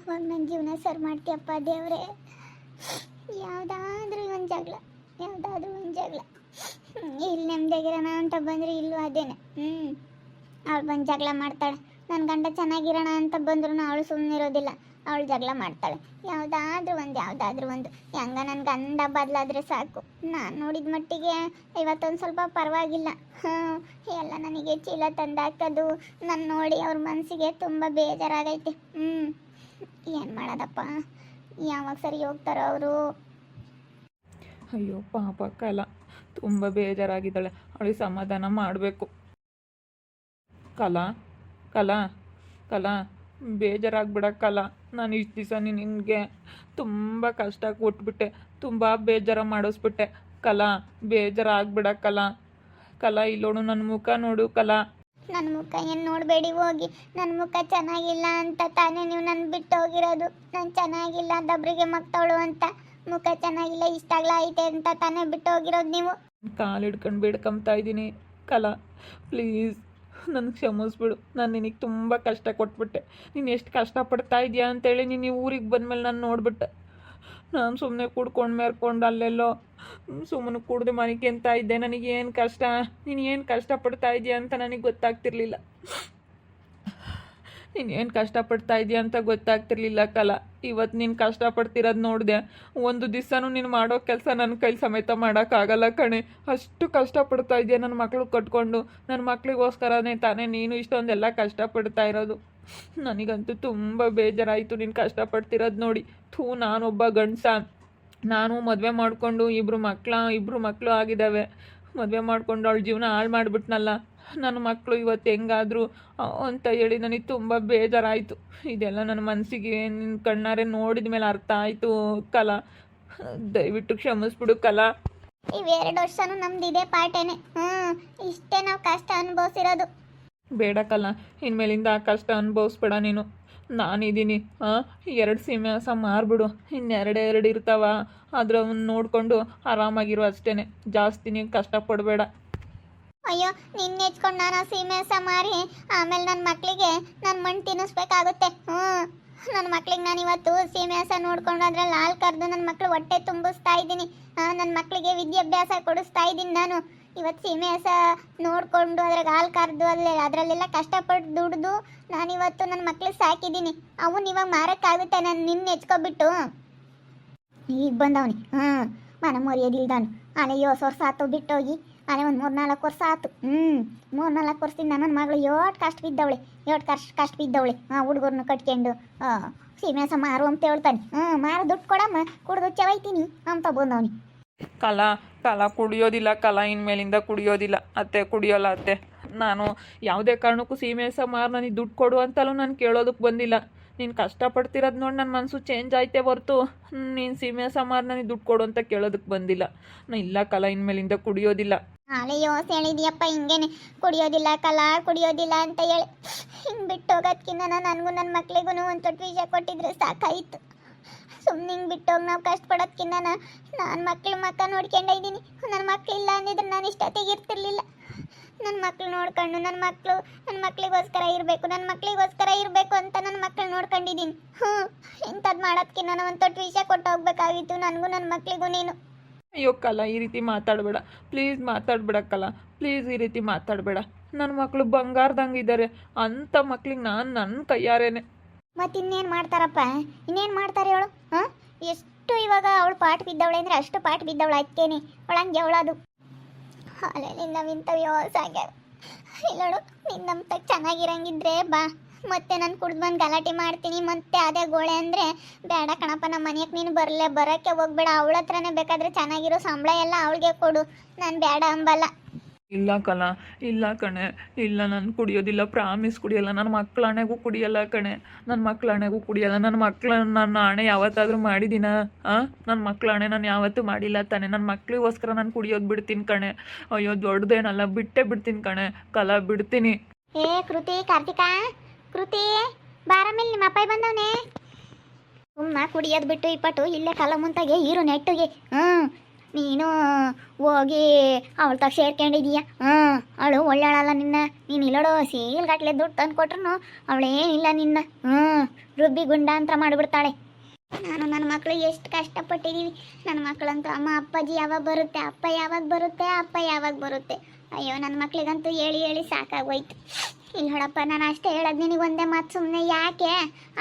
ಯಾವಾಗ ನನ್ನ ಜೀವನ ಸರ್ ಮಾಡ್ತೀಯಪ್ಪ ದೇವ್ರೆ. ಯಾವುದಾದ್ರೂ ಒಂದು ಜಗಳ, ಯಾವುದಾದ್ರೂ ಒಂದು ಜಗಳ. ಇಲ್ಲಿ ನೆಮ್ಮದಿಯಾಗಿರೋಣ ಅಂತ ಬಂದರೆ ಇಲ್ಲೂ ಅದೇನೆ. ಅವಳು ಬಂದು ಜಗಳ ಮಾಡ್ತಾಳೆ. ನನ್ನ ಗಂಡ ಚೆನ್ನಾಗಿರೋಣ ಅಂತ ಬಂದ್ರೂ ಅವಳು ಸುಮ್ಮನೆ ಇರೋದಿಲ್ಲ, ಅವಳು ಜಗಳ ಮಾಡ್ತಾಳೆ. ಯಾವುದಾದ್ರೂ ಒಂದು ಹೆಂಗ ನನ್ನ ಗಂಡ ಬದಲಾದರೆ ಸಾಕು. ನಾನು ನೋಡಿದ ಮಟ್ಟಿಗೆ ಇವತ್ತೊಂದು ಸ್ವಲ್ಪ ಪರವಾಗಿಲ್ಲ. ಎಲ್ಲ ನನಗೆ ಚೀಲ ತಂದಾಕೋದು ನಾನು ನೋಡಿ ಅವ್ರ ಮನಸ್ಸಿಗೆ ತುಂಬ ಬೇಜಾರಾಗೈತೆ. ಏನು ಮಾಡೋದಪ್ಪ, ಯಾವಾಗ ಸರಿ ಹೋಗ್ತಾರೋ ಅವರು. ಅಯ್ಯೋ ಪಾಪ ಕಲಾ ತುಂಬ ಬೇಜಾರಾಗಿದ್ದಾಳೆ, ಅವಳಿಗೆ ಸಮಾಧಾನ ಮಾಡಬೇಕು. ಕಲಾ ಕಲಾ ಕಲಾ ಬೇಜಾರಾಗ್ಬಿಡ ಕಲಾ. ನಾನು ಇಷ್ಟು ದಿವಸ ನಿನಗೆ ತುಂಬ ಕಷ್ಟ ಕೊಟ್ಬಿಟ್ಟೆ, ತುಂಬ ಬೇಜಾರ ಮಾಡಿಸ್ಬಿಟ್ಟೆ ಕಲಾ. ಬೇಜಾರಾಗ್ಬಿಡ ಕಲಾ. ಕಲಾ ಇಲ್ಲೋಡು, ನನ್ನ ಮುಖ ನೋಡು ಕಲಾ. ನನ್ನ ಮುಖ ಏನು ನೋಡಬೇಡಿ ಹೋಗಿ. ನನ್ನ ಮುಖ ಚೆನ್ನಾಗಿಲ್ಲ ಅಂತ ತಾನೇ ನೀವು ನನ್ನ ಬಿಟ್ಟು ಹೋಗಿರೋದು. ನಾನು ಚೆನ್ನಾಗಿಲ್ಲ, ದಬ್ರಿಗೆ ಮಕ್ತವಳು ಅಂತ, ಮುಖ ಚೆನ್ನಾಗಿಲ್ಲ, ಇಷ್ಟಾಗ್ಲ ಐತೆ ಅಂತ ತಾನೇ ಬಿಟ್ಟು ಹೋಗಿರೋದು ನೀವು. ಕಾಲು ಹಿಡ್ಕೊಂಡು ಬೇಡ್ಕೊಂಬ್ತಾ ಇದ್ದೀನಿ ಕಲಾ, ಪ್ಲೀಸ್ ನನಗೆ ಕ್ಷಮಿಸ್ಬಿಡು. ನಾನು ನಿನಗೆ ತುಂಬ ಕಷ್ಟ ಕೊಟ್ಬಿಟ್ಟೆ. ನೀನು ಎಷ್ಟು ಕಷ್ಟಪಡ್ತಾ ಇದೆಯಾ ಅಂತೇಳಿ ನೀನು ಈ ಊರಿಗೆ ಬಂದಮೇಲೆ ನಾನು ನೋಡ್ಬಿಟ್ಟೆ. ನಾನು ಸುಮ್ಮನೆ ಕುಡ್ಕೊಂಡು ಮೇರ್ಕೊಂಡು ಅಲ್ಲೆಲ್ಲೋ ಸುಮ್ಮನೆ ಕುಡ್ದು ಮನಿಕೆಂತ ಇದ್ದೆ. ನನಗೇನು ಕಷ್ಟ, ನೀನು ಏನು ಕಷ್ಟಪಡ್ತಾ ಇದೆಯಾ ಅಂತ ನನಗೆ ಗೊತ್ತಾಗ್ತಿರ್ಲಿಲ್ಲ. ನೀನು ಏನು ಕಷ್ಟಪಡ್ತಾ ಇದೆಯಾ ಅಂತ ಗೊತ್ತಾಗ್ತಿರ್ಲಿಲ್ಲ ಕಲಾ. ಇವತ್ತು ನೀನು ಕಷ್ಟಪಡ್ತಿರೋದು ನೋಡಿದೆ. ಒಂದು ದಿವಸನೂ ನೀನು ಮಾಡೋ ಕೆಲಸ ನನ್ನ ಕೈಲಿ ಸಮೇತ ಮಾಡೋಕ್ಕಾಗಲ್ಲ ಕಣೆ. ಅಷ್ಟು ಕಷ್ಟಪಡ್ತಾ ಇದೆಯಾ ನನ್ನ ಮಕ್ಳು ಕಟ್ಕೊಂಡು. ನನ್ನ ಮಕ್ಳಿಗೋಸ್ಕರನೇ ತಾನೇ ನೀನು ಇಷ್ಟೊಂದೆಲ್ಲ ಕಷ್ಟಪಡ್ತಾ ಇರೋದು. ನನಗಂತೂ ತುಂಬ ಬೇಜಾರಾಯಿತು ನೀನು ಕಷ್ಟಪಡ್ತಿರೋದು ನೋಡಿ. ನಾನೊಬ್ಬ ಗಂಡಸ, ನಾನು ಮದುವೆ ಮಾಡಿಕೊಂಡು ಇಬ್ಬರು ಮಕ್ಕಳು ಆಗಿದ್ದಾವೆ. ಮದುವೆ ಮಾಡಿಕೊಂಡು ಅವಳ ಜೀವನ ಹಾಳು ಮಾಡಿಬಿಟ್ನಲ್ಲ. ನನ್ನ ಮಕ್ಕಳು ಇವತ್ತು ಹೆಂಗಾದ್ರು ಅಂತ ಹೇಳಿ ನನಗೆ ತುಂಬ ಬೇಜಾರಾಯಿತು. ಇದೆಲ್ಲ ನನ್ನ ಮನಸ್ಸಿಗೆ ನಿನ್ನ ಕಣ್ಣಾರೆ ನೋಡಿದ ಮೇಲೆ ಅರ್ಥ ಆಯಿತು ಕಲಾ. ದಯವಿಟ್ಟು ಕ್ಷಮಿಸ್ಬಿಡು ಕಲಾ. ಇವೆರಡು ವರ್ಷನೂ ನಮ್ದು ಇದೇ ಪಾಠೇನೆ. ಇಷ್ಟೇ ನಾವು ಕಷ್ಟ ಅನುಭವಿಸಿರೋದು. ಬೇಡ ಕಲಾ, ಇನ್ಮೇಲಿಂದ ಆ ಕಷ್ಟ ಅನುಭವಿಸ್ಬೇಡ ನೀನು. ನಾನಿದ್ದೀನಿ. 2 ಸೀಮೆಹಾಸ ಮಾರ್ಬಿಡು, ಇನ್ನೆರಡು ಇರ್ತಾವ. ಅದ್ರವನ್ನು ನೋಡಿಕೊಂಡು ಆರಾಮಾಗಿರು ಅಷ್ಟೇ. ಜಾಸ್ತಿ ನೀವು ಕಷ್ಟಪಡಬೇಡ. ಅಯ್ಯೋ, ನಿನ್ನ ಹೆಚ್ಕೊಂಡು ನಾನು ಸೀಮೆಹಾಸ ಮಾರಿ ಆಮೇಲೆ ನನ್ನ ಮಕ್ಕಳಿಗೆ ನಾನು ಮಣ್ಣು ತಿನ್ನಿಸ್ಬೇಕಾಗುತ್ತೆ. ನನ್ನ ಮಕ್ಳಿಗೆ ನಾನು ಇವತ್ತು ಸೀಮೆಹಾಸ ನೋಡ್ಕೊಂಡು ಅದ್ರಲ್ಲಿ ಹಾಲು ಕರೆದು ನನ್ನ ಮಕ್ಕಳು ಹೊಟ್ಟೆ ತುಂಬಿಸ್ತಾ ಇದ್ದೀನಿ. ನನ್ನ ಮಕ್ಕಳಿಗೆ ವಿದ್ಯಾಭ್ಯಾಸ ಕೊಡಿಸ್ತಾ ಇದ್ದೀನಿ. ನಾನು ಇವತ್ತು ಸೀಮೆಹಾಸ ನೋಡಿಕೊಂಡು ಅದ್ರಾಗ ಹಾಲು ಕರೆದು ಅದರಲ್ಲೆಲ್ಲ ಕಷ್ಟಪಟ್ಟು ದುಡ್ದು ನಾನಿವತ್ತು ನನ್ನ ಮಕ್ಳಿಗೆ ಸಾಕಿದ್ದೀನಿ. ಅವನು ಇವಾಗ ಮಾರೋಕ್ಕಾಗುತ್ತೆ ನಾನು ನಿನ್ನ ಹೆಚ್ಕೊಬಿಟ್ಟು. ಈಗ ಬಂದವನಿ ಮನ ಮರ್ಯಾದಿಲ್ದಾನು. ಅಲ್ಲೇ 7 ವರ್ಷ ಆತು ಬಿಟ್ಟೋಗಿ, ಅಲ್ಲೇ ಒಂದು 3-4 ವರ್ಷ ಆತು. 3-4 ವರ್ಷದಿಂದ ನನ್ನ ಮಗಳು ಎಷ್ಟು ಕಷ್ಟ ಬಿದ್ದವಳೆ. ಹುಡುಗರನ್ನ ಕಟ್ಕೊಂಡು ಸೀಮೆಹಾಸ ಮಾರು ಅಂತ ಹೇಳ್ತಾನೆ. ಮಾರು ದುಡ್ಡು ಕೊಡಮ್ಮ, ಕುಡ್ದು ಚವೈತೀನಿ ಅಂತ ಬಂದವನಿ. ಕಲಾ ಕುಡಿಯೋದಿಲ್ಲ ಕಲಾ, ಇನ್ಮೇಲಿಂದ ಕುಡಿಯೋದಿಲ್ಲ ಅತ್ತೆ, ಕುಡಿಯೋಲ್ಲ ಅತ್ತೆ. ನಾನು ಯಾವುದೇ ಕಾರಣಕ್ಕೂ ಸೀಮೆಹಾಸ ಮಾರು ನನಗೆ ದುಡ್ಡು ಕೊಡು ಅಂತಲೂ ನಾನು ಕೇಳೋದಕ್ಕೆ ಬಂದಿಲ್ಲ. ನೀನು ಕಷ್ಟಪಡ್ತಿರೋದು ನೋಡಿ ನನ್ನ ಮನಸ್ಸು ಚೇಂಜ್ ಆಯ್ತೇ ಹೊರ್ತು ನೀನು ಸೀಮೆಹಾಸ ಮಾರು ನನಗೆ ದುಡ್ಡು ಕೊಡು ಅಂತ ಕೇಳೋದಕ್ಕೆ ಬಂದಿಲ್ಲ. ಇಲ್ಲ ಕಲಾ, ಇನ್ಮೇಲಿಂದ ಕುಡಿಯೋದಿಲ್ಲ. ನಾಳೆ ಹೇಳಿದ್ಯಪ್ಪ ಹಿಂಗೇನೆ, ಕುಡಿಯೋದಿಲ್ಲ ಕಲಾ, ಕುಡಿಯೋದಿಲ್ಲ ಅಂತ ಹೇಳಿ. ಹಿಂಗೆ ಬಿಟ್ಟು ಹೋಗೋದ್ಕಿಂತ ನನಗೂ ನನ್ನ ಮಕ್ಳಿಗೂ ಒಂದು ತೊಟ್ಟು ವಿಷಯ ಕೊಟ್ಟಿದ್ರೆ ಸಾಕಾಯಿತು. ಸುಮ್ಮನೆ ಹಿಂಗೆ ಬಿಟ್ಟೋಗಿ ನಾವು ಕಷ್ಟಪಡೋದ್ಕಿಂತ ನಾನು ಮಕ್ಳು ನೋಡ್ಕೊಂಡಿದ್ದೀನಿ. ನನ್ನ ಮಕ್ಕಳಿಲ್ಲ ಅಂದಿದ್ರೆ ನಾನು ಇಷ್ಟೊತ್ತಿಗೆ ಇರ್ತಿರ್ಲಿಲ್ಲ. ನನ್ನ ಮಕ್ಳು ನೋಡ್ಕೊಂಡು ನನ್ನ ಮಕ್ಳಿಗೋಸ್ಕರ ಇರಬೇಕು ಅಂತ ನನ್ನ ಮಕ್ಳು ನೋಡ್ಕೊಂಡಿದ್ದೀನಿ. ಇಂಥದ್ದು ಮಾಡೋದ್ಕಿಂತ ನಾನು ಒಂದು ತೊಟ್ಟು ವಿಷಯ ಕೊಟ್ಟು ಹೋಗ್ಬೇಕಾಗಿತ್ತು ನನಗೂ ನನ್ನ ಮಕ್ಳಿಗೂ. ನೀನು ಅಯ್ಯೋ ಕಲಾ, ಈ ರೀತಿ ಮಾತಾಡಬೇಡ ಪ್ಲೀಸ್, ಮಾತಾಡಬೇಡ ಕಲಾ ಪ್ಲೀಸ್, ಈ ರೀತಿ ಮಾತಾಡಬೇಡ. ನನ್ನ ಮಕ್ಕಳು ಬಂಗಾರದಂಗಿದ್ದಾರೆ. ಅಂಥ ಮಕ್ಳಿಗೆ ನಾನು ನನ್ನ ಕೈಯಾರೇನೆ. ಮತ್ತು ಇನ್ನೇನು ಮಾಡ್ತಾರಪ್ಪ, ಇನ್ನೇನು ಮಾಡ್ತಾರೆ ಹೇಳು. ಎಷ್ಟು ಇವಾಗ ಅವಳು ಪಾಠ ಬಿದ್ದವಳೆ ಅಂದರೆ ಅಷ್ಟು ಪಾಠ ಬಿದ್ದವಳು ಅಕ್ಕೇನೆ. ಅವಳಂಗೆ ಅವಳದು ಅಲ್ಲೇ ನಾವಿಂಥವು ಯೋಸ ಆಗ್ಯಾವ. ಇಲ್ಲೋಡು, ನಿನ್ನ ನಮ್ಮ ತಗ ಚೆನ್ನಾಗಿರಂಗಿದ್ರೆ ಬಾ, ಮತ್ತೆ ನಾನು ಕುಡ್ದು ಬಂದು ಗಲಾಟೆ ಮಾಡ್ತೀನಿ ಮತ್ತೆ ಅದೇ ಗೋಳೆ ಅಂದರೆ ಬೇಡ ಕಣಪ್ಪ. ನಮ್ಮ ಮನೆಯಕ್ಕೆ ನೀನು ಬರೋಕ್ಕೆ ಹೋಗ್ಬೇಡ. ಅವಳ ಹತ್ರನೇ ಬೇಕಾದರೆ ಚೆನ್ನಾಗಿರೋ ಸಂಬಳ ಎಲ್ಲ ಅವಳಿಗೆ ಕೊಡು, ನಾನು ಬೇಡ ಅಂಬಲ್ಲ. ಇಲ್ಲ ಕಲಾ, ಇಲ್ಲ ಕಣೆ, ಇಲ್ಲ ನಾನು ಕುಡಿಯೋದಿಲ್ಲ, ಪ್ರಾಮಿಸ್ ಕುಡಿಯೋಲ್ಲ. ನನ್ನ ಮಕ್ಕಳ ಹಣೆಗೂ ಕುಡಿಯೋಲ್ಲ ಕಣೆ, ನನ್ನ ಮಕ್ಕಳ ಹಣೆಗೂ ಕುಡಿಯೋಲ್ಲ. ನನ್ನ ಹಣೆ ಯಾವತ್ತಾದರೂ ಮಾಡಿದ್ದೀನ? ನನ್ನ ಮಕ್ಕಳ ಹಣೆ ನಾನು ಯಾವತ್ತೂ ಮಾಡಿಲ್ಲ ತಾನೆ. ನನ್ನ ಮಕ್ಕಳಿಗೋಸ್ಕರ ನಾನು ಕುಡಿಯೋದು ಬಿಡ್ತೀನಿ ಕಣೆ. ಅಯ್ಯೋ ದೊಡ್ಡದೇನಲ್ಲ, ಬಿಡ್ತೀನಿ ಕಣೆ ಕಲಾ, ಬಿಡ್ತೀನಿ. ಕಾರ್ತಿಕಾ ಕೃತಿ ಬಾರಮೇಲೆ ನಿಮ್ಮ ಅಪ್ಪಾಯಿ ಬಂದವನೇ. ಸುಮ್ಮನೆ ಕುಡಿಯೋದು ಬಿಟ್ಟು ಇಪ್ಪಟ್ಟು ಇಲ್ಲೇ ಕಲ ಮುಂತಾಗೆ ಇರು ನೆಟ್ಟಿಗೆ. ನೀನು ಹೋಗಿ ಅವಳ ತಗ ಸೇರ್ಕೊಂಡಿದೀಯ. ಅವಳು ಒಳ್ಳೆಯಳಲ್ಲ ನಿನ್ನ. ನೀನು ಇಲ್ಲೋಡು ಸೀಲ್ಗಟ್ಲೆ ದುಡ್ಡು ತಂದು ಕೊಟ್ರು ಅವಳೇನಿಲ್ಲ ನಿನ್ನ ರುಬ್ಬಿ ಗುಂಡಾಂತರ ಮಾಡಿಬಿಡ್ತಾಳೆ. ನಾನು ನನ್ನ ಮಕ್ಕಳು ಎಷ್ಟು ಕಷ್ಟಪಟ್ಟಿದ್ದೀವಿ. ನನ್ನ ಮಕ್ಕಳಂತೂ ಅಮ್ಮ ಅಪ್ಪಾಜಿ ಯಾವಾಗ ಬರುತ್ತೆ, ಅಪ್ಪ ಯಾವಾಗ ಬರುತ್ತೆ, ಅಪ್ಪ ಯಾವಾಗ ಬರುತ್ತೆ. ಅಯ್ಯೋ ನನ್ನ ಮಕ್ಳಿಗಂತೂ ಹೇಳಿ ಹೇಳಿ ಸಾಕಾಗೋಯ್ತು. ಇಲ್ಲಿ ನೋಡಪ್ಪ, ನಾನು ಅಷ್ಟೇ ಹೇಳೋದು ನಿನಗೆ ಒಂದೇ ಮಾತು, ಸುಮ್ಮನೆ ಯಾಕೆ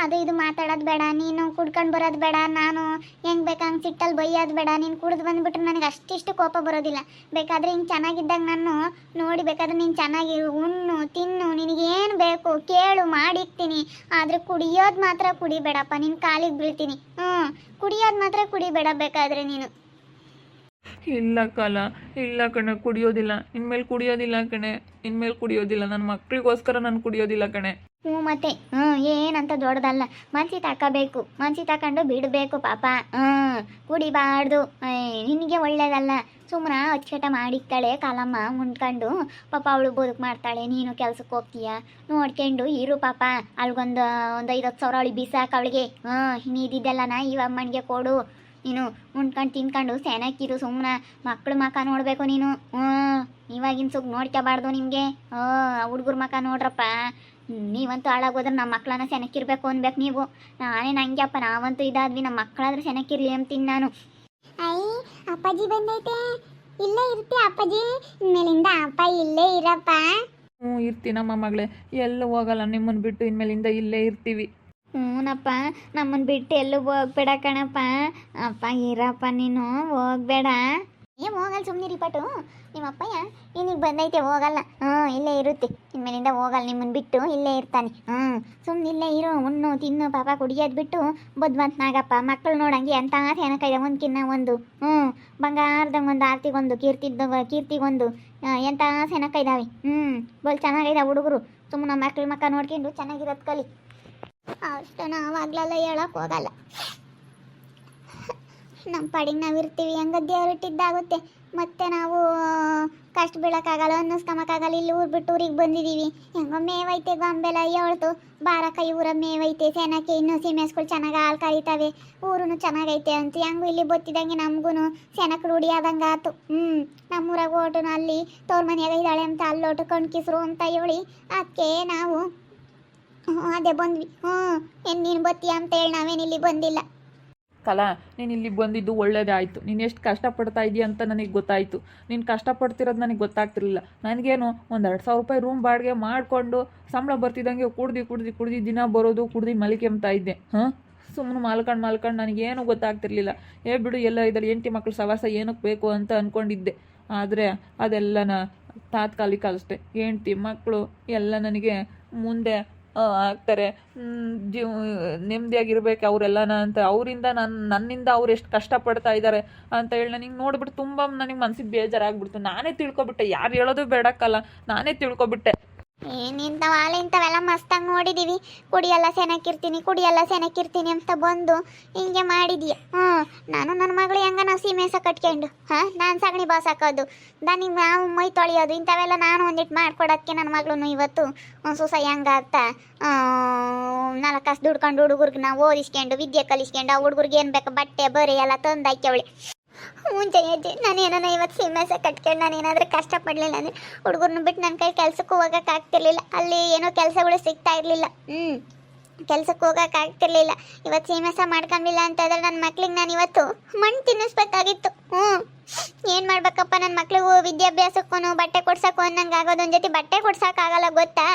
ಅದು ಇದು ಮಾತಾಡೋದು ಬೇಡ, ನೀನು ಕುಡ್ಕೊಂಡು ಬರೋದು ಬೇಡ, ನಾನು ಹೆಂಗೆ ಬೇಕಂಗೆ ಸಿಟ್ಟಲ್ಲಿ ಬೈಯೋದು ಬೇಡ. ನೀನು ಕುಡಿದು ಬಂದುಬಿಟ್ರೆ ನನಗೆ ಅಷ್ಟಿಷ್ಟು ಕೋಪ ಬರೋದಿಲ್ಲ. ಬೇಕಾದರೆ ಹಿಂಗೆ ಚೆನ್ನಾಗಿದ್ದಾಗ ನಾನು ನೋಡಿ, ಬೇಕಾದ್ರೆ ನೀನು ಚೆನ್ನಾಗಿರು, ಉಣ್ಣು ತಿನ್ನು, ನಿನಗೇನು ಬೇಕು ಕೇಳು ಮಾಡಿರ್ತೀನಿ. ಆದರೆ ಕುಡಿಯೋದು ಮಾತ್ರ ಕುಡಿಬೇಡಪ್ಪ, ನಿನ್ನ ಕಾಲಿಗೆ ಬೀಳ್ತೀನಿ. ಕುಡಿಯೋದು ಮಾತ್ರ ಕುಡಿಬೇಡ ಬೇಕಾದರೆ ನೀನು. ಇಲ್ಲ ಕಾಲ, ಇಲ್ಲ ಕಣೆ, ಕುಡಿಯೋದಿಲ್ಲ ಇನ್ಮೇಲೆ, ಕುಡಿಯೋದಿಲ್ಲ ಕಣೆ, ಇನ್ಮೇಲೆ ಕುಡಿಯೋದಿಲ್ಲ. ನನ್ನ ಮಕ್ಕಳಿಗೋಸ್ಕರ ನಾನು ಕುಡಿಯೋದಿಲ್ಲ ಕಣೆ. ಮತ್ತೆ ಏನಂತ ದೊಡ್ಡದಲ್ಲ, ಮನ್ಸಿ ತಗೋಬೇಕು, ಮನ್ಸಿ ತಗೊಂಡು ಬಿಡಬೇಕು ಪಾಪ. ಕುಡಿಬಾರ್ದು, ನಿನಗೆ ಒಳ್ಳೇದಲ್ಲ. ಸುಮ್ಮನೆ ಅಚ್ಚಟ ಮಾಡಿಕ್ತಾಳೆ ಕಾಲಮ್ಮ ಮುಂಡ್ಕೊಂಡು, ಪಾಪ ಅವಳು ಬದುಕು ಮಾಡ್ತಾಳೆ, ನೀನು ಕೆಲ್ಸಕ್ಕೆ ಹೋಗ್ತೀಯ. ನೋಡ್ಕೊಂಡು ಇರು ಪಾಪ. ಅಲ್ಗೊಂದು 5-10 ಸಾವಿರ ಅವಳಿಗೆ ಬೀಸಾಕ ಅವಳಿಗೆ. ನೀದಿದ್ದೆಲ್ಲನ ಇವಾಗ ಮಣ್ಣಿಗೆ ಕೊಡು. ನೀನು ಉಣ್ಕೊಂಡು ತಿನ್ಕೊಂಡು ಸೆನಕ್ಕಿರು. ಸುಮ್ಮನೆ ಮಕ್ಳು ಮಕ ನೋಡಬೇಕು ನೀನು. ಇವಾಗಿನ ಸುಗ್ ನೋಡ್ಕೋಬಾರ್ದು ನಿಮಗೆ. ಹುಡುಗರ ಮಕ ನೋಡ್ರಪ್ಪ. ನೀವಂತೂ ಹಾಳಾಗೋದ್ರೆ ನಮ್ಮ ಮಕ್ಕಳನ್ನ ಸೆನಕ್ಕಿರ್ಬೇಕು ಅನ್ಬೇಕು ನೀವು. ನಾನೇ ನಂಗೆಪ್ಪ, ನಾವಂತೂ ಇದಾದ್ವಿ, ನಮ್ಮ ಮಕ್ಕಳಾದ್ರೆ ಸೆನಕ್ಕಿರ್ಲಿ ಅಂತೀನಿ ನಾನು. ಅಪ್ಪಾಜಿ ಬಂದೈತೆ, ಇಲ್ಲೇ ಇರ್ತಿ ಅಪ್ಪಾಜಿ, ಇನ್ಮೇಲಿಂದ ಅಪ್ಪ ಇಲ್ಲೇ ಇರಪ್ಪ. ಇರ್ತೀನಮ್ಮ ಮಗಳೇ, ಎಲ್ಲೂ ಹೋಗಲ್ಲ, ನಿಮ್ಮನ್ನು ಬಿಟ್ಟು ಇನ್ಮೇಲಿಂದ ಇಲ್ಲೇ ಇರ್ತೀವಿ. ಹ್ಞೂನಪ್ಪ, ನಮ್ಮನ್ನು ಬಿಟ್ಟು ಎಲ್ಲೂ ಹೋಗ್ಬೇಡ ಕಣಪ್ಪ. ಅಪ್ಪ ಇರಪ್ಪ, ನೀನು ಹೋಗ್ಬೇಡ. ಹೋಗಲ್ಲ, ಸುಮ್ಮನಿರಿ ಪಟು. ನಿಮ್ಮ ಅಪ್ಪಯ್ಯ ಇನ್ನೀಗ ಬಂದೈತೆ, ಹೋಗಲ್ಲ. ಇಲ್ಲೇ ಇರುತ್ತೆ ಇನ್ಮೇಲಿಂದ, ಹೋಗಲ್ಲ, ನಿಮ್ಮನ್ನು ಬಿಟ್ಟು ಇಲ್ಲೇ ಇರ್ತಾನೆ. ಸುಮ್ಮನೆ ಇಲ್ಲೇ ಇರು, ಉಣ್ಣು ತಿನ್ನು ಪಾಪ. ಕುಡಿಯೋದು ಬಿಟ್ಟು ಬದ್ವಂತನಾಗಪ್ಪ. ಮಕ್ಕಳು ನೋಡಂಗೆ ಎಂಥ ಸೆನಕೈದೆ, ಒಂದ್ಕಿನ್ನ ಒಂದು. ಬಂಗಾರದಂಗೆ ಒಂದು, ಆರ್ತಿಗೊಂದು, ಕೀರ್ತಿಗೊಂದು, ಎಂಥ ಸೆನಕೈದಾವೆ. ಬಲ್ ಚೆನ್ನಾಗೈದ ಹುಡುಗರು. ಸುಮ್ಮನೆ ಮಕ್ಳ ಮಕ್ಕ ನೋಡ್ಕೊಂಡು ಚೆನ್ನಾಗಿರೋದು ಕಲಿ. ಅಷ್ಟು ನಾವಾಗ್ಲೆಲ್ಲ ಹೇಳಕ್ ಹೋಗಲ್ಲ. ನಮ್ಮ ಪಾಡಿಗೆ ನಾವು ಇರ್ತೀವಿ, ಹೆಂಗ ದೇವ್ರಿಟ್ಟಿದ್ದಾಗುತ್ತೆ. ಮತ್ತೆ ನಾವು ಕಷ್ಟ ಬೀಳಕ್ಕಾಗಲ್ಲ, ಅನ್ನಿಸ್ಕೊಂಬಕ್ಕಾಗಲ್ಲ. ಇಲ್ಲಿ ಊರು ಬಿಟ್ಟು ಊರಿಗೆ ಬಂದಿದ್ದೀವಿ. ಹೆಂಗೋ ಮೇವೈತೆ, ಗೊಂಬೆಲ್ಲ ಹೇಳ್ತು ಬಾರಕ ಊರ ಮೇವೈತೆ, ಸೆನಕ್ಕೆ ಇನ್ನೂ ಸೀಮೆಸ್ಗಳು ಚೆನ್ನಾಗಿ ಹಾಲು ಕರೀತಾವೆ, ಊರು ಚೆನ್ನಾಗೈತೆ ಅಂತ. ಹೆಂಗೂ ಇಲ್ಲಿ ಬತ್ತಿದಂಗೆ ನಮಗೂ ಸೆನಕ್ ರೂಢಿ ಆದಂಗೆ ಆಯ್ತು. ನಮ್ಮೂರಾಗ ಓಟು ಅಲ್ಲಿ ತೋರ್ ಮನೆಯಾಗ ಇದ್ದಾಳೆ ಅಂತ ಅಲ್ಲೋಟು ಕಣ್ಕಿಸ್ರು ಅಂತ ಹೇಳಿ ಅದಕ್ಕೆ ನಾವು ಅದೇ ಬಂದ್ವಿ. ನೀನು ಬತ್ತೀಯ ಅಂತ ಹೇಳಿ ನಾವೇನಿಲ್ಲಿ ಬಂದಿಲ್ಲ. ಕಲಾ, ನೀನು ಇಲ್ಲಿಗೆ ಬಂದಿದ್ದು ಒಳ್ಳೇದೇ ಆಯಿತು. ನೀನು ಎಷ್ಟು ಕಷ್ಟಪಡ್ತಾ ಇದೀಯ ಅಂತ ನನಗೆ ಗೊತ್ತಾಯಿತು. ನೀನು ಕಷ್ಟಪಡ್ತಿರೋದು ನನಗೆ ಗೊತ್ತಾಗ್ತಿರಲಿಲ್ಲ. ನನಗೇನು ಒಂದು 2,000 ರೂಪಾಯಿ ರೂಮ್ ಬಾಡಿಗೆ ಮಾಡಿಕೊಂಡು ಸಂಬಳ ಬರ್ತಿದ್ದಂಗೆ ಕುಡ್ದು ದಿನ ಬರೋದು, ಕುಡ್ದು ಮಲಿಕೆಂಬ್ತಾ ಇದ್ದೆ. ಸುಮ್ಮನೆ ಮಾಲ್ಕೊಂಡು ನನಗೇನು ಗೊತ್ತಾಗ್ತಿರ್ಲಿಲ್ಲ. ಬಿಡು, ಎಲ್ಲ ಇದ್ರಲ್ಲಿ ಹೆಂಡತಿ ಮಕ್ಕಳು ಸವಾಸ ಏನಕ್ಕೆ ಬೇಕು ಅಂತ ಅಂದ್ಕೊಂಡಿದ್ದೆ. ಆದರೆ ಅದೆಲ್ಲನ ತಾತ್ಕಾಲಿಕ ಅಷ್ಟೇ. ಹೆಂಡತಿ ಮಕ್ಕಳು ಎಲ್ಲ ನನಗೆ ಮುಂದೆ ಆಗ್ತಾರೆ, ನೆಮ್ಮದಿಯಾಗಿರ್ಬೇಕು ಅವರೆಲ್ಲನ ಅಂತ. ಅವರಿಂದ ನನ್ನಿಂದ ಅವ್ರು ಎಷ್ಟು ಕಷ್ಟಪಡ್ತಾ ಇದ್ದಾರೆ ಅಂತ ಹೇಳಿ ನನಗೆ ನೋಡ್ಬಿಟ್ಟು ತುಂಬ ನನಗೆ ಮನಸ್ಸಿಗೆ ಬೇಜಾರಾಗ್ಬಿಡ್ತು. ನಾನೇ ತಿಳ್ಕೊಬಿಟ್ಟೆ, ಯಾರು ಹೇಳೋದು ಬೇಡಕ್ಕಲ್ಲ, ನಾನೇ ತಿಳ್ಕೊಬಿಟ್ಟೆ. ಇಂಥವೆಲ್ಲ ಮಸ್ತಾಗಿ ನೋಡಿದೀವಿ. ಕುಡಿಯೆಲ್ಲ ಸೆನಕ್ಕಿರ್ತೀನಿ ಅಂತ ಬಂದು ಹಿಂಗೆ ಮಾಡಿದೀಯ. ನಾನು ನನ್ನ ಮಗಳು ಹೆಂಗ ನಾವು ಸೀಮೆಸ ಕಟ್ಕೊಂಡು ನಾನು ಸಗಣಿ ಬಾಸ್ ಹಾಕೋದು, ನನಗೆ ನಾವು ಮೈ ತೊಳೆಯೋದು, ಇಂಥವೆಲ್ಲ ನಾನು ಒಂದಿಟ್ಟು ಮಾಡ್ಕೊಡೋಕ್ಕೆ ನನ್ನ ಮಗಳು ಇವತ್ತು ಒಂದು ಸುಸ ಹೆಂಗ ಅಂತ 4 ಕಾಸು ದುಡ್ಕೊಂಡು ಹುಡುಗರಿಗೆ ನಾವು ಓದಿಸ್ಕೊಂಡು ವಿದ್ಯೆ ಕಲಿಸ್ಕೊಂಡು, ಆ ಹುಡುಗರಿಗೆ ಏನು ಬೇಕು ಬಟ್ಟೆ ಬರೀ ಎಲ್ಲ ತಂದು ಹಾಕ್ಯವಳೆ. ಮುಂಚೆ ಅಜ್ಜಿ, ನಾನೇನ ಇವತ್ತು ಸೀಮೆಸ ಕಟ್ಕೊಂಡು ನಾನೇನಾದರೂ ಕಷ್ಟಪಡಲಿಲ್ಲ ಅಂದರೆ ಹುಡುಗರನ್ನ ಬಿಟ್ಟು ನನ್ನ ಕೈ ಕೆಲ್ಸಕ್ಕೆ ಹೋಗೋಕ್ಕಾಗ್ತಿರ್ಲಿಲ್ಲ. ಅಲ್ಲಿ ಏನೋ ಕೆಲಸಗಳು ಸಿಗ್ತಾ ಇರಲಿಲ್ಲ. ಕೆಲ್ಸಕ್ಕೆ ಹೋಗೋಕ್ಕಾಗ್ತಿರ್ಲಿಲ್ಲ. ಇವತ್ತು ಸೀಮೆಸ ಮಾಡ್ಕೊಂಡಿಲ್ಲ ಅಂತಂದ್ರೆ ನನ್ನ ಮಕ್ಳಿಗೆ ನಾನು ಇವತ್ತು ಮಣ್ಣು ತಿನ್ನಿಸ್ಬೇಕಾಗಿತ್ತು. ಏನು ಮಾಡ್ಬೇಕಪ್ಪ, ನನ್ನ ಮಕ್ಳಿಗೂ ವಿದ್ಯಾಭ್ಯಾಸಕ್ಕೂ ಬಟ್ಟೆ ಕೊಡ್ಸೋಕ್ಕೂ ಅನ್ನಂಗೆ ಆಗೋದು. ಒಂದು ಜೊತೆ ಬಟ್ಟೆ ಕೊಡ್ಸೋಕ್ಕಾಗಲ್ಲ ಗೊತ್ತಾ.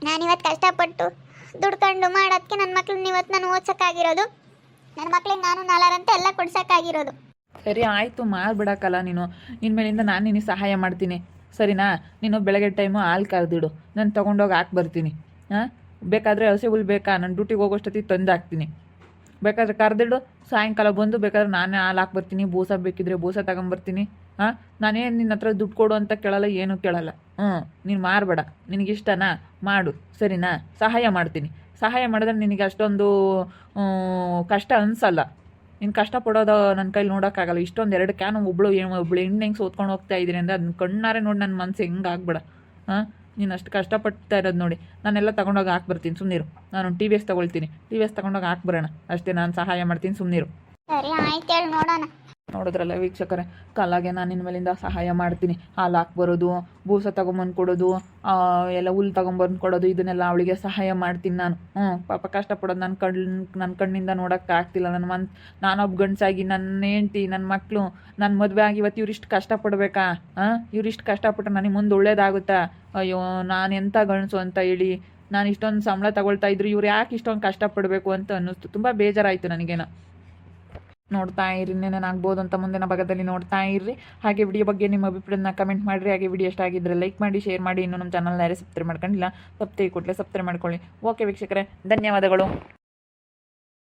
ನಾನಿವತ್ತು ಕಷ್ಟಪಟ್ಟು ದುಡ್ಕೊಂಡು ಮಾಡೋದಕ್ಕೆ ನನ್ನ ಮಕ್ಳನ್ನ ಇವತ್ತು ನಾನು ಓದ್ಸೋಕ್ಕಾಗಿರೋದು. ನನ್ನ ಮಕ್ಳಿಗೆ ನಾನು 4 ಅಂತ ಎಲ್ಲ ಕೊಡ್ಸೋಕ್ಕಾಗಿರೋದು. ಸರಿ ಆಯಿತು, ಮಾಡಿಬಿಡಕ್ಕಲ್ಲ ನೀನು. ಇನ್ಮೇಲಿಂದ ನಾನು ನಿನಗೆ ಸಹಾಯ ಮಾಡ್ತೀನಿ, ಸರಿನಾ? ನೀನು ಬೆಳಗ್ಗೆ ಟೈಮು ಹಾಲು ಕರೆದಿಡು, ನಾನು ತೊಗೊಂಡೋಗಿ ಹಾಕಿ ಬರ್ತೀನಿ. ಬೇಕಾದರೆ ಹಸಿ ಹುಲ್ ಬೇಕಾ, ನಾನು ಡ್ಯೂಟಿಗೆ ಹೋಗೋಷ್ಟೊತ್ತಿಗೆ ತಂದು ಹಾಕ್ತೀನಿ. ಬೇಕಾದ್ರೆ ಕರೆದಿಡು, ಸಾಯಂಕಾಲ ಬಂದು ಬೇಕಾದ್ರೆ ನಾನೇ ಹಾಲು ಹಾಕಿ ಬರ್ತೀನಿ. ಬೂಸ ಬೇಕಿದ್ರೆ ಬೂಸ ತಗೊಂಬರ್ತೀನಿ. ನಾನೇನು ನಿನ್ನ ಹತ್ರ ದುಡ್ಡು ಕೊಡು ಅಂತ ಕೇಳಲ್ಲ, ಏನೂ ಕೇಳಲ್ಲ. ನೀನು ಮಾರಬೇಡ, ನಿನಗಿಷ್ಟನಾ ಮಾಡು, ಸರಿನಾ? ಸಹಾಯ ಮಾಡ್ತೀನಿ. ಸಹಾಯ ಮಾಡಿದ್ರೆ ನಿನಗೆ ಅಷ್ಟೊಂದು ಕಷ್ಟ ಅನಿಸಲ್ಲ. ನೀನು ಕಷ್ಟಪಡೋದು ನನ್ನ ಕೈಲಿ ನೋಡೋಕ್ಕಾಗಲ್ಲ. ಇಷ್ಟೊಂದು 2 ಕ್ಯಾನ್ ಒಬ್ಳು ಹೆಣ್ಣು ಹೆಂಗೆ ಸೋತ್ಕೊಂಡು ಹೋಗ್ತಾ ಇದ್ದೀನಿ ಅಂದರೆ ಅದನ್ನ ಕಣ್ಣಾರೆ ನೋಡಿ ನನ್ನ ಮನಸ್ಸು ಹೆಂಗೆ ಆಗ್ಬೇಡ. ನೀನು ಅಷ್ಟು ಕಷ್ಟಪಡ್ತಾ ಇರೋದು ನೋಡಿ ನಾನೆಲ್ಲ ತೊಗೊಂಡೋಗಿ ಹಾಕ್ಬರ್ತೀನಿ, ಸುಮ್ಮನಿರು. ನಾನು TVS ತೊಗೊಳ್ತೀನಿ, TVS ತೊಗೊಂಡೋಗಿ ಹಾಕ್ಬರೋಣ ಅಷ್ಟೇ. ನಾನು ಸಹಾಯ ಮಾಡ್ತೀನಿ, ಸುಮ್ಮನಿರು. ಸರಿ ಆಯ್ತು, ಹೇಳಿ ನೋಡೋಣ. ನೋಡಿದ್ರಲ್ಲ ವೀಕ್ಷಕರೇ, ಕಲಾಗೆ ನಾನು ಇನ್ಮೇಲಿಂದ ಸಹಾಯ ಮಾಡ್ತೀನಿ. ಹಾಲು ಹಾಕ್ಬರೋದು, ಬೂಸ ತೊಗೊಂಬಂದು ಕೊಡೋದು, ಎಲ್ಲ ಹುಲ್ಲು ತೊಗೊಂಬಂದು ಕೊಡೋದು, ಇದನ್ನೆಲ್ಲ ಅವಳಿಗೆ ಸಹಾಯ ಮಾಡ್ತೀನಿ ನಾನು. ಪಾಪ ಕಷ್ಟಪಡೋದು ನನ್ನ ಕಣ್ಣಿಂದ ನೋಡೋಕ್ಕಾಗ್ತಿಲ್ಲ. ನಾನೊಬ್ಬ ಗಂಡಸಾಗಿ ನನ್ನ ಹೆಂಡ್ತಿ, ನನ್ನ ಮಕ್ಕಳು, ನನ್ನ ಮದುವೆ ಆಗಿ ಇವತ್ತು ಇವ್ರಿಷ್ಟು ಕಷ್ಟಪಡಬೇಕಾ? ಇವ್ರಿಷ್ಟು ಕಷ್ಟಪಟ್ಟರೆ ನನಗೆ ಮುಂದೆ ಒಳ್ಳೇದಾಗುತ್ತಾ? ಅಯ್ಯೋ, ನಾನು ಎಂಥ ಗಂಡಸು ಅಂತ ಹೇಳಿ ನಾನು ಇಷ್ಟೊಂದು ಸಂಬಳ ತಗೊಳ್ತಾ ಇದ್ರು, ಇವ್ರು ಯಾಕೆ ಇಷ್ಟೊಂದು ಕಷ್ಟಪಡಬೇಕು ಅಂತ ಅನ್ನಿಸ್ತು. ತುಂಬ ಬೇಜಾರಾಯಿತು ನನಗೇನೋ. ನೋಡ್ತಾ ಇರಿ, ಇನ್ನೇನಾಗ್ಬೋದು ಅಂತ ಮುಂದಿನ ಭಾಗದಲ್ಲಿ ನೋಡ್ತಾ ಇರ್ರಿ. ಹಾಗೆ ವಿಡಿಯೋ ಬಗ್ಗೆ ನಿಮ್ಮ ಅಭಿಪ್ರಾಯನ ಕಮೆಂಟ್ ಮಾಡಿರಿ. ಹಾಗೆ ವಿಡಿಯೋ ಇಷ್ಟ ಆಗಿದ್ದರೆ ಲೈಕ್ ಮಾಡಿ, ಶೇರ್ ಮಾಡಿ. ಇನ್ನೂ ನಮ್ಮ ಚಾನಲ್ನ ಯಾರೇ ಸಬ್ಸ್ಕ್ರೈಬ್ ಮಾಡ್ಕೊಂಡಿಲ್ಲ, ಸಬ್ಸ್ಕ್ರೈಬ್ ಕೊಟ್ಟರೆ ಸಬ್ಸ್ಕ್ರೈಬ್ ಮಾಡ್ಕೊಳ್ಳಿ. ಓಕೆ ವೀಕ್ಷಕರೇ, ಧನ್ಯವಾದಗಳು.